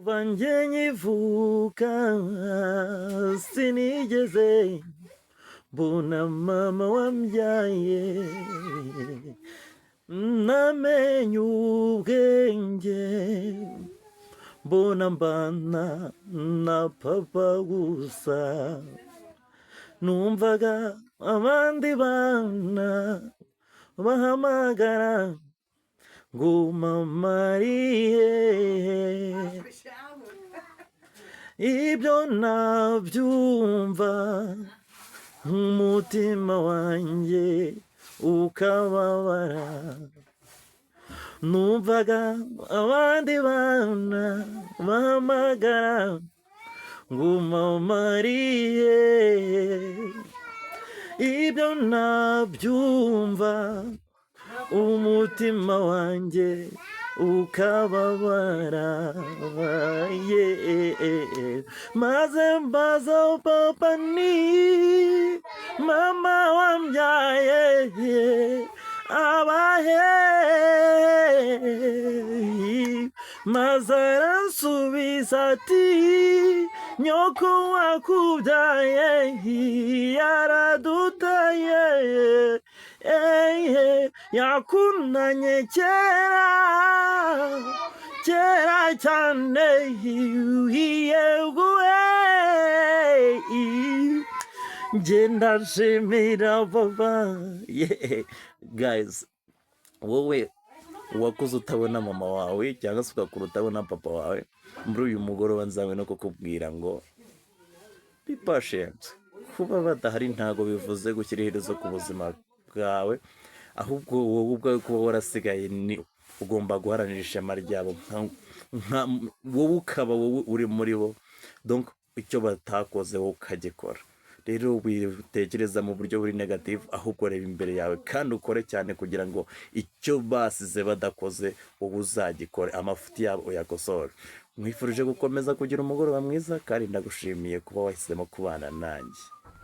Vanjye nkivuka sinigeze mbona mama wambyaye, namenye ubwenge mbona mbana na papa gusa, numvaga abandi bana bahamagara ngo mama ari hehe, ibyo nabyumva umutima wanjye ukababara, numvaga abandi bana bahamagara ngo mama ari hehe, ibyo nabyumva umutima wanjye ukababara, maze mbaza papa ni mama wambyaye abahe, maze aransubiza ati nyoko wakubyaye yaradutaye, yakundanye kera cyane, yeguwe njye ndashimira papa. Guys, wowe wakuze utabona mama wawe cyangwa se ugakura utabona papa wawe, muri uyu mugoroba nzawe no kukubwira ngo be patient. Kuba badahari ntago bivuze gushyira iherezo ku buzima bwawe, ahubwo wowe ubwawe kuba warasigaye ni ugomba guharanira ishema ryabo, wowe ukaba wowe uri muri bo, donc icyo batakoze wowe ukagikora. Rero witekereza mu buryo buri negative, ahubwo reba imbere yawe kandi ukore cyane kugira ngo icyo basize badakoze wowe uzagikore, amafuti yabo uyakosore. Mwifurije gukomeza kugira umugoroba mwiza kandi ndagushimiye kuba wahisemo kubana nanjye.